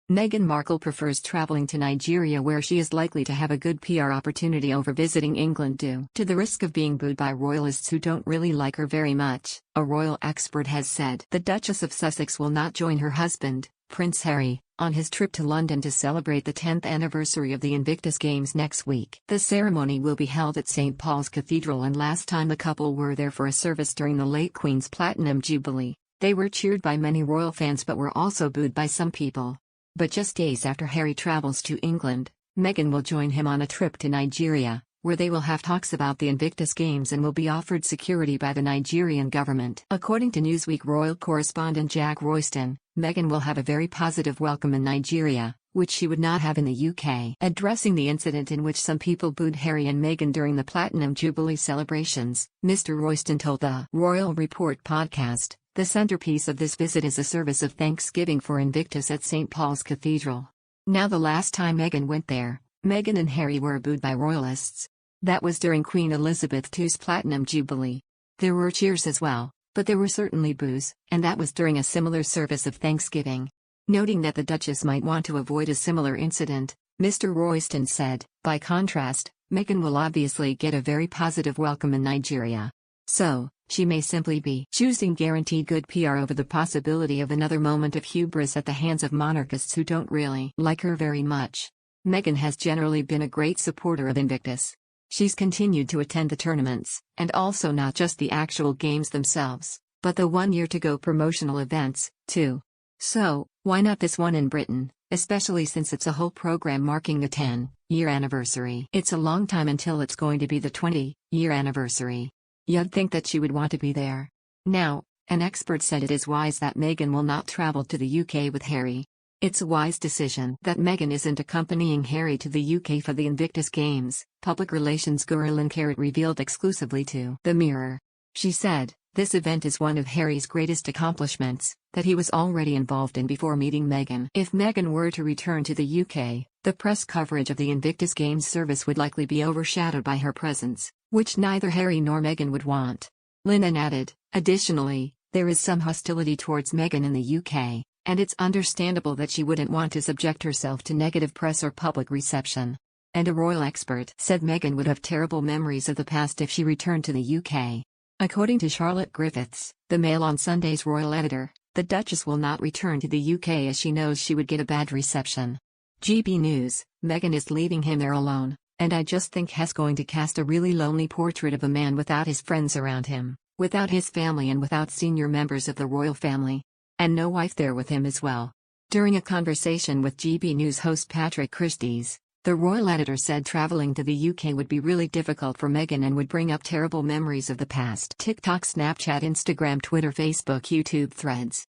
Meghan Markle prefers traveling to Nigeria, where she is likely to have a good PR opportunity, over visiting England due to the risk of being booed by royalists who don't really like her very much, a royal expert has said. The Duchess of Sussex will not join her husband, Prince Harry, on his trip to London to celebrate the 10th anniversary of the Invictus Games next week. The ceremony will be held at St. Paul's Cathedral, and last time the couple were there for a service during the late Queen's Platinum Jubilee, they were cheered by many royal fans but were also booed by some people. But just days after Harry travels to England, Meghan will join him on a trip to Nigeria, where they will have talks about the Invictus Games and will be offered security by the Nigerian government. According to Newsweek royal correspondent Jack Royston, Meghan will have a very positive welcome in Nigeria, which she would not have in the UK. Addressing the incident in which some people booed Harry and Meghan during the Platinum Jubilee celebrations, Mr. Royston told the Royal Report podcast, "The centerpiece of this visit is a service of thanksgiving for Invictus at St. Paul's Cathedral. Now, the last time Meghan went there, Meghan and Harry were booed by royalists. That was during Queen Elizabeth II's Platinum Jubilee. There were cheers as well, but there were certainly boos, and that was during a similar service of thanksgiving." Noting that the Duchess might want to avoid a similar incident, Mr. Royston said, "By contrast, Meghan will obviously get a very positive welcome in Nigeria. So, she may simply be choosing guaranteed good PR over the possibility of another moment of hubris at the hands of monarchists who don't really like her very much." Meghan has generally been a great supporter of Invictus. She's continued to attend the tournaments, and also not just the actual games themselves, but the 1 year to go promotional events, too. So, why not this one in Britain, especially since it's a whole program marking the 10-year anniversary? It's a long time until it's going to be the 20-year anniversary. You'd think that she would want to be there. Now, an expert said it is wise that Meghan will not travel to the UK with Harry. It's a wise decision that Meghan isn't accompanying Harry to the UK for the Invictus Games, public relations guru Lynn Carrot revealed exclusively to The Mirror. She said, "This event is one of Harry's greatest accomplishments, that he was already involved in before meeting Meghan. If Meghan were to return to the UK, the press coverage of the Invictus Games service would likely be overshadowed by her presence, which neither Harry nor Meghan would want." Lynn added, "Additionally, there is some hostility towards Meghan in the UK, and it's understandable that she wouldn't want to subject herself to negative press or public reception." And a royal expert said Meghan would have terrible memories of the past if she returned to the UK. According to Charlotte Griffiths, the Mail on Sunday's royal editor, the Duchess will not return to the UK as she knows she would get a bad reception. GB News, Meghan is leaving him there alone, and I just think has going to cast a really lonely portrait of a man without his friends around him, without his family and without senior members of the royal family. And no wife there with him as well. During a conversation with GB News host Patrick Christys, the royal editor said traveling to the UK would be really difficult for Meghan and would bring up terrible memories of the past. TikTok, Snapchat, Instagram, Twitter, Facebook, YouTube, Threads.